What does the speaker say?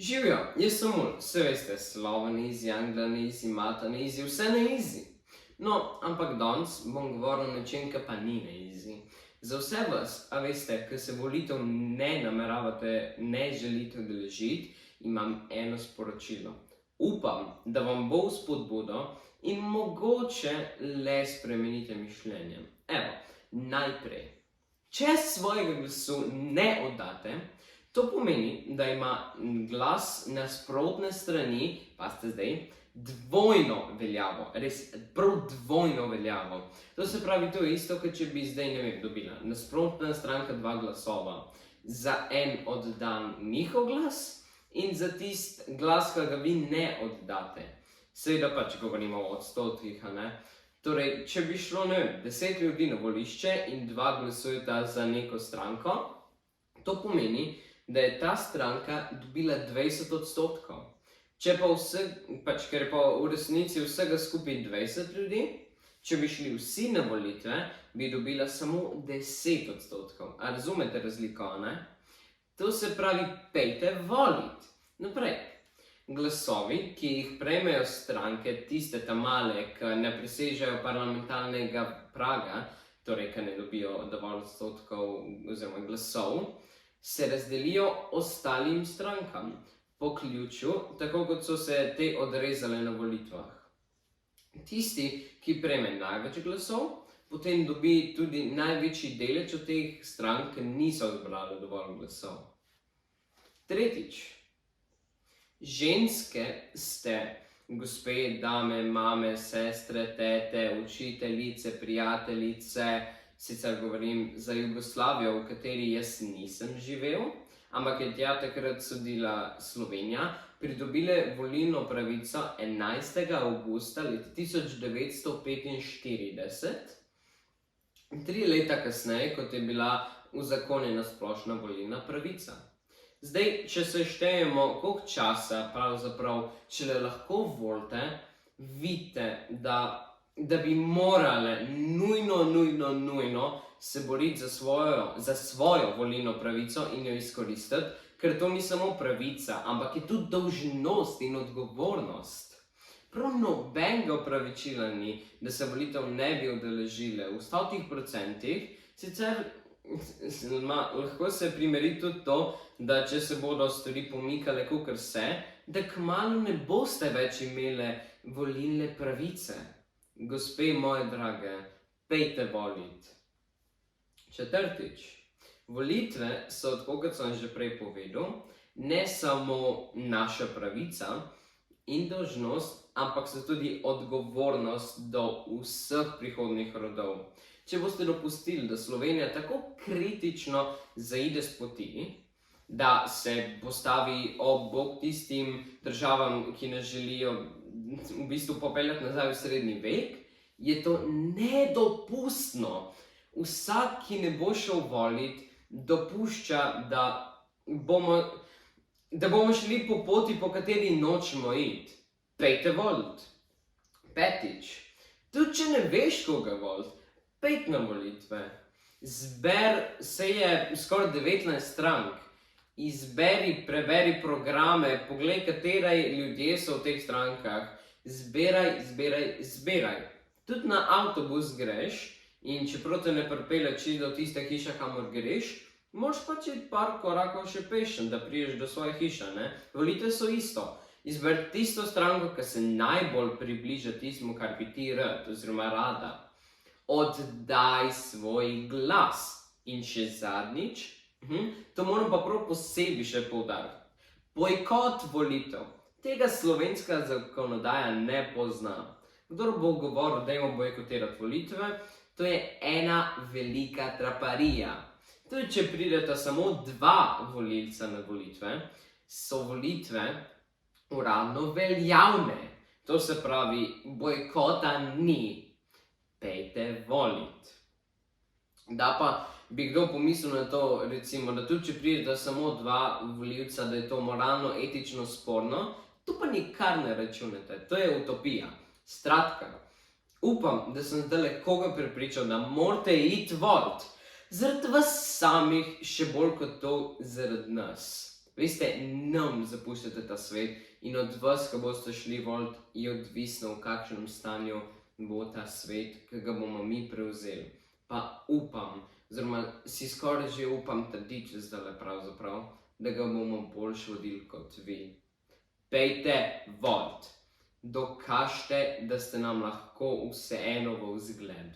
Živjo, jaz sem Mul, vse veste, Sloven easy, Angla easy, Mata easy, vse na easy. No, ampak danes bom govoril o nečem, ki pa ni na easy. Za vse vas, a veste, ki se volitev ne nameravate, ne želite udeležiti, imam eno sporočilo. Upam, da vam bo spodbudo in mogoče le spremenite mišljenje. Evo, najprej, če svojega glasu ne oddate, to pomeni, da ima glas nasprotne strani, pa ste zdaj, dvojno veljavo, res prav dvojno veljavo. To se pravi, to je isto, kot če bi zdaj, ne vem, dobila nasprotna stranka 2 glasova. Za en oddan njihov glas in za tist glas, ki ga vi ne oddate. Seveda pač govorimo o odstotkih, a ne? Torej, če bi šlo, ne vem, 10 ljudi na volišče in 2 glasujeta za neko stranko, to pomeni, da je ta stranka dobila 20 odstotkov. Če pa ker pa v resnici vsega skupaj 20 ljudi, če bi šli vsi na volitve, bi dobila samo 10 odstotkov. A razumete razliko, ne? To se pravi, pejte volit. Naprej. Glasovi, ki jih prejmejo stranke, tiste male, ki ne presežejo parlamentarnega praga, torej, ki ne dobijo dovolj odstotkov oziroma glasov, se razdelijo ostalim strankam po ključu, tako kot so se te odrezale na volitvah. Tisti, ki prejme največ glasov, potem dobi tudi največji delež od teh strank, ki niso zbrali dovolj glasov. Tretjič. Ženske ste, gospe, dame, mame, sestre, tete, učiteljice, prijateljice, sicer govorim za Jugoslavijo, v kateri jaz nisem živel, ampak je tja takrat sodila Slovenija, pridobile volilno pravico 11. avgusta leta 1945, 3 leta kasneje, kot je bila uzakonjena splošna volilna pravica. Zdaj, če se štejemo, koliko časa pravzaprav, če lahko volite, vidite, da bi morale nujno se boriti za svojo volilno pravico in jo izkoristiti, ker to ni samo pravica, ampak je tudi dolžnost in odgovornost. Prav nobenega opravičila ni, da se volitev ne bi udeležile v 100%, sicer lahko se primeri tudi to, da če se bodo stvari pomikale kakor se, da kmalu ne boste več imele volilne pravice. Gospe moje drage, pejte volit. Četrtič. Volitve so, tako kot sem že prej povedal, ne samo naša pravica in dolžnost, ampak so tudi odgovornost do vseh prihodnjih rodov. Če boste dopustili, da Slovenija tako kritično zaide s poti, da se postavi ob bok tistim državam, ki ne želijo v bistvu popeljati nazaj v srednji vek, je to nedopustno. Vsak, ki ne bo šel volit, dopušča, da bomo šli po poti, po kateri nočemo iti. Pejte volit. Petič. Tudi če ne veš, koga volit, pejte na volitve. Se je skoraj 19 strank. Izberi, preberi programe, poglej, katere ljudje so v teh strankah. Zberaj. Tudi na avtobus greš in čeprav te ne pripelje čisto do tiste hiše, kamor greš, moraš pač iti par korakov še pešen, da prideš do svoje hiše, ne? Volitve so isto. Izberi tisto stranko, ki se najbolj približa tistemu, kar bi ti rad oziroma rada. Oddaj svoj glas. In še zadnjič, to moram pa prav posebej še poudariti. Bojkot volitev. Tega slovenska zakonodaja ne pozna. Kdor bo govoril, dajmo bojkotirati volitve, to je ena velika traparija. Tudi če prideta samo 2 volilca na volitve, so volitve uradno veljavne. To se pravi, bojkota ni. Pejte volit. Da pa bi kdo pomislil na to, recimo, da tudi če prideta samo 2 volivca, da je to moralno, etično sporno, to pa nikar ne računate, to je utopija. Skratka, upam, da sem zdajle koga prepričal, da morate iti volit. Zaradi vas samih, še bolj kot to zaradi nas. Veste, nam zapuščate ta svet in od vas, ki boste šli volit, je odvisno, v kakšnem stanju bo ta svet, ki ga bomo mi prevzeli. Pa upam, oziroma si skoraj že upam trditi zdajle pravzaprav, da ga bomo boljše vodili kot vi. Pejte volit. Dokažite, da ste nam lahko vseeno v vzgled.